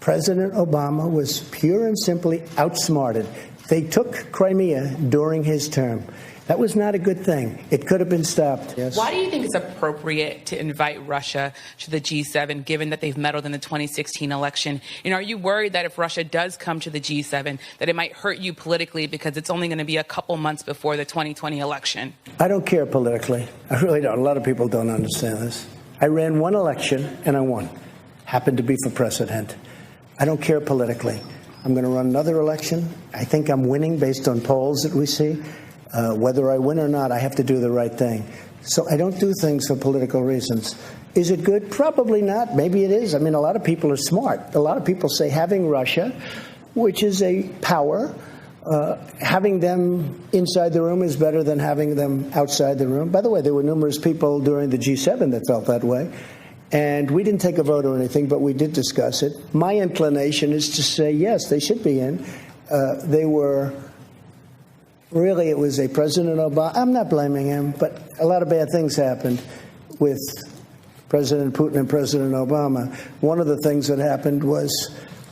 President Obama was pure and simply outsmarted. They took Crimea during his term. That was not a good thing. It could have been stopped. Yes. Why do you think it's appropriate to invite Russia to the G7, given that they've meddled in the 2016 election? And are you worried that if Russia does come to the G7, that it might hurt you politically because it's only going to be a couple months before the 2020 election? I don't care politically. I really don't. A lot of people don't understand this. I ran one election and I won. Happened to be for president. I don't care politically. I'm going to run another election. I think I'm winning based on polls that we see. Whether I win or not, I have to do the right thing. So I don't do things for political reasons. Is it good? Probably not. Maybe it is. I mean, a lot of people are smart. A lot of people say having Russia, which is a power, having them inside the room is better than having them outside the room. By the way, there were numerous people during the G7 that felt that way. And we didn't take a vote or anything, but we did discuss it. My inclination is to say, yes, they should be in. They were... Really, it was a President Obama. I'm not blaming him, but a lot of bad things happened with President Putin and President Obama. One of the things that happened was,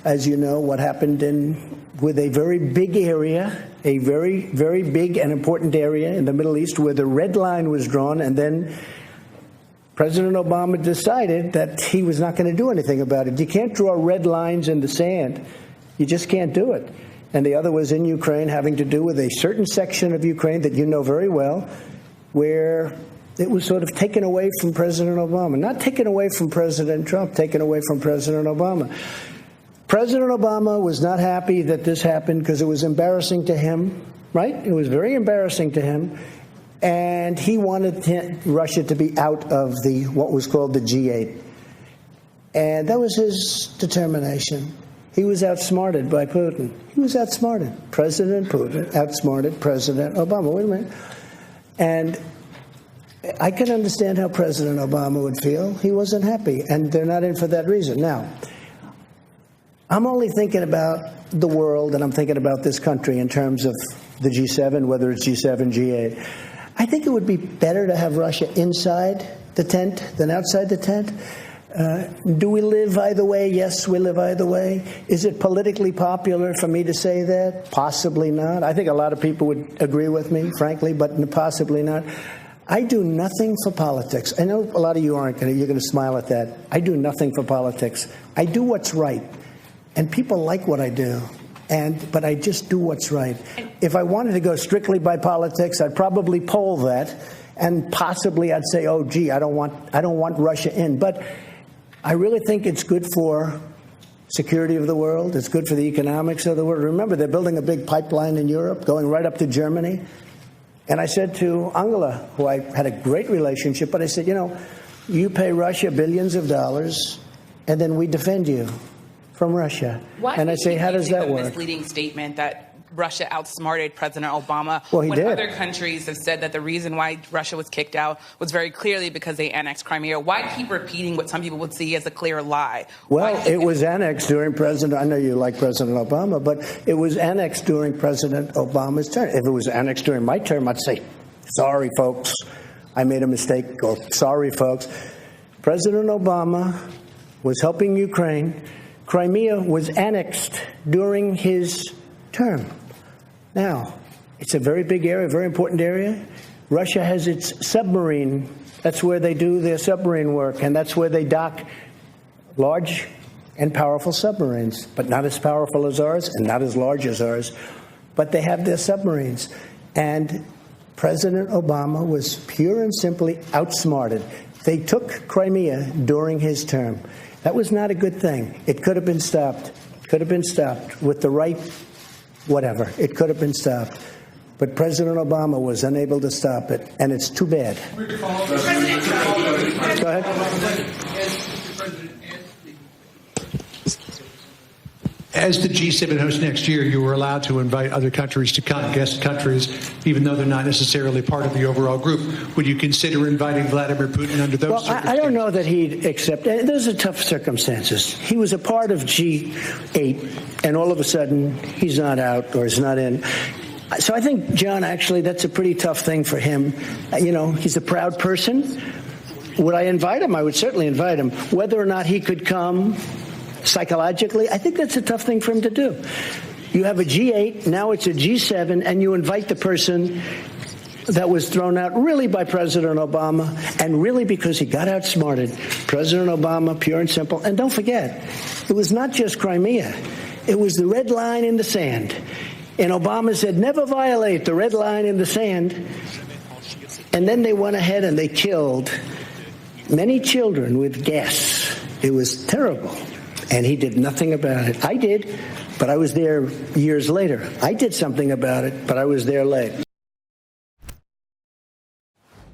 as you know, what happened with a very big area, a very, very big and important area in the Middle East where the red line was drawn, and then President Obama decided that he was not going to do anything about it. You can't draw red lines in the sand. You just can't do it. And the other was in Ukraine, having to do with a certain section of Ukraine that you know very well, where it was sort of taken away from President Obama. Not taken away from President Trump, taken away from President Obama. President Obama was not happy that this happened because it was embarrassing to him, right? It was very embarrassing to him. And he wanted Russia to be out of what was called the G8. And that was his determination. He was outsmarted by Putin. He was outsmarted. President Putin outsmarted President Obama. Wait a minute. And I can understand how President Obama would feel. He wasn't happy, and they're not in for that reason. Now, I'm only thinking about the world, and I'm thinking about this country in terms of the G7, whether it's G7, G8. I think it would be better to have Russia inside the tent than outside the tent. Do we live either way? Yes, we live either way. Is it politically popular for me to say that? Possibly not. I think a lot of people would agree with me, frankly, but possibly not. I do nothing for politics. I know a lot of you aren't you're going to smile at that. I do nothing for politics. I do what's right. And people like what I do. But I just do what's right. If I wanted to go strictly by politics, I'd probably poll that. And possibly I'd say, oh, gee, I don't want Russia in. But I really think it's good for security of the world. It's good for the economics of the world. Remember, they're building a big pipeline in Europe going right up to Germany. And I said to Angela, who I had a great relationship, but I said, you pay Russia billions of dollars, and then we defend you from Russia. And I say, how does that work? Misleading statement that Russia outsmarted President Obama. Well, he did. Other countries have said that the reason why Russia was kicked out was very clearly because they annexed Crimea. Why keep repeating what some people would see as a clear lie? Well, it was annexed during President, I know you like President Obama, but it was annexed during President Obama's term. If it was annexed during my term, I'd say, sorry, folks, I made a mistake, or sorry, folks. President Obama was helping Ukraine. Crimea was annexed during his term. Now, it's a very big area, very important area. Russia has its submarine. That's where they do their submarine work, and that's where they dock large and powerful submarines, but not as powerful as ours and not as large as ours. But they have their submarines. And President Obama was pure and simply outsmarted. They took Crimea during his term. That was not a good thing. It could have been stopped. Could have been stopped with the right whatever. It could have been stopped. But President Obama was unable to stop it, and it's too bad. Go ahead. As the G7 host next year, you were allowed to invite other countries to come, guest countries, even though they're not necessarily part of the overall group. Would you consider inviting Vladimir Putin under those circumstances? I don't know that he'd accept. Those are tough circumstances. He was a part of G8, and all of a sudden, he's not out or he's not in. So I think, John, actually, that's a pretty tough thing for him. He's a proud person. Would I invite him? I would certainly invite him. Whether or not he could come, psychologically, I think that's a tough thing for him to do. You have a G8, now it's a G7, and you invite the person that was thrown out really by President Obama, and really because he got outsmarted. President Obama, pure and simple. And don't forget, it was not just Crimea. It was the red line in the sand. And Obama said, never violate the red line in the sand. And then they went ahead and they killed many children with gas. It was terrible. And he did nothing about it. I did, but I was there years later. I did something about it, but I was there late.